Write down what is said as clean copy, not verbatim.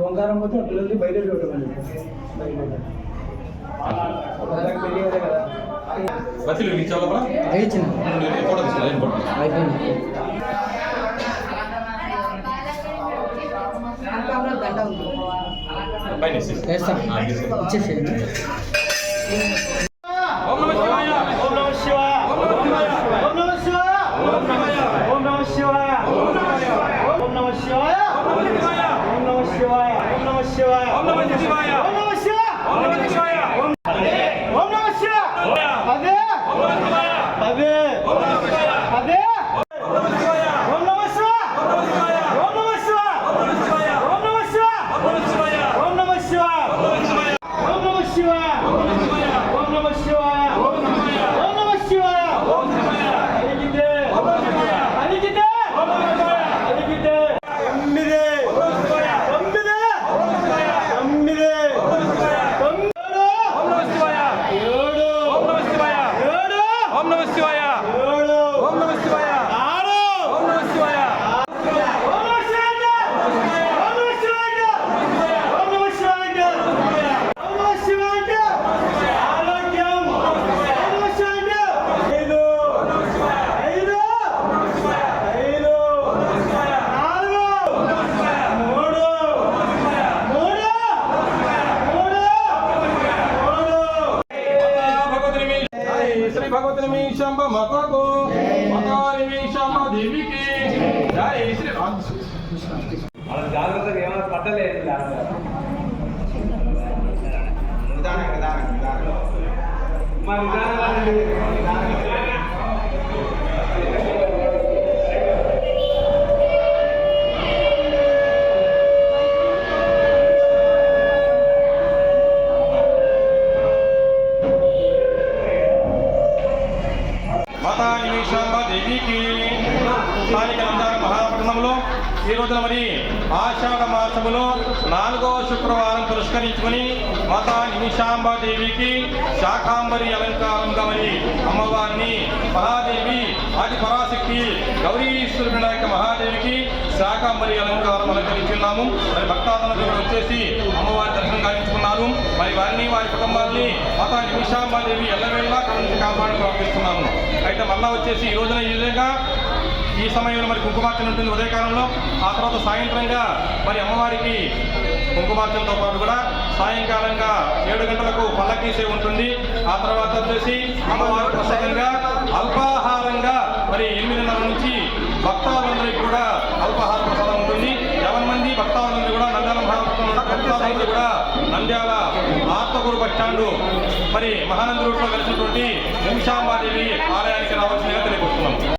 ఓంకారం పోతే పిల్లల్ని బయట చూడమని బస్సులు ఇచ్చావా జాగ్రత్తగా ఏమైనా పట్టలేదు స్థానిక నంద్యాల మహాపట్టణంలో ఈ రోజున మరి ఆషాఢ మాసములో 4వ శుక్రవారం పురస్కరించుకుని మాతా నిమిషాంబాదేవికి శాకాంబరి అలంకారంగా మరి అమ్మవారిని మహాదేవి ఆది పరాశక్తి గౌరీశ్వర వినాయక మహాదేవికి శాకాంబరి అలంకారం అలంకరించున్నాము. మరి భక్తాదులు కూడా వచ్చేసి అమ్మవారి దర్శనం గావించుకున్నారు. మరి వారిని వారి కుటుంబాన్ని మాతా నిమిషాంబాదేవి ఎల్లవేళలా కరుణించి కాపాడని ప్రార్థిస్తున్నాము. అయితే మళ్ళా వచ్చేసి ఈ రోజున ఈ విధంగా ఈ సమయంలో మరి కుంకుమార్చన ఉంటుంది ఉదయకాలంలో. ఆ తర్వాత సాయంత్రంగా మరి అమ్మవారికి కుంకుమార్చనతో పాటు కూడా సాయంకాలంగా 7 గంటలకు పల్లకీ సేవ ఉంటుంది. ఆ తర్వాత వచ్చేసి అమ్మవారి ప్రసాదంగా అల్పాహారంగా మరి 8:30 నుంచి భక్తాదులందరికీ కూడా అల్పాహార ప్రసాదం ఉంటుంది. 50 మంది భక్తాదులందరూ కూడా నంద్యాల భక్తాదులందరూ కూడా నంద్యాల ఆత్మకూరు బస్టాండు మరి మహానంది రూట్లో కలిసినటువంటి నిమిషాంబాదేవి ఆలయానికి రావాల్సిందిగా తెలియజేస్తున్నాం.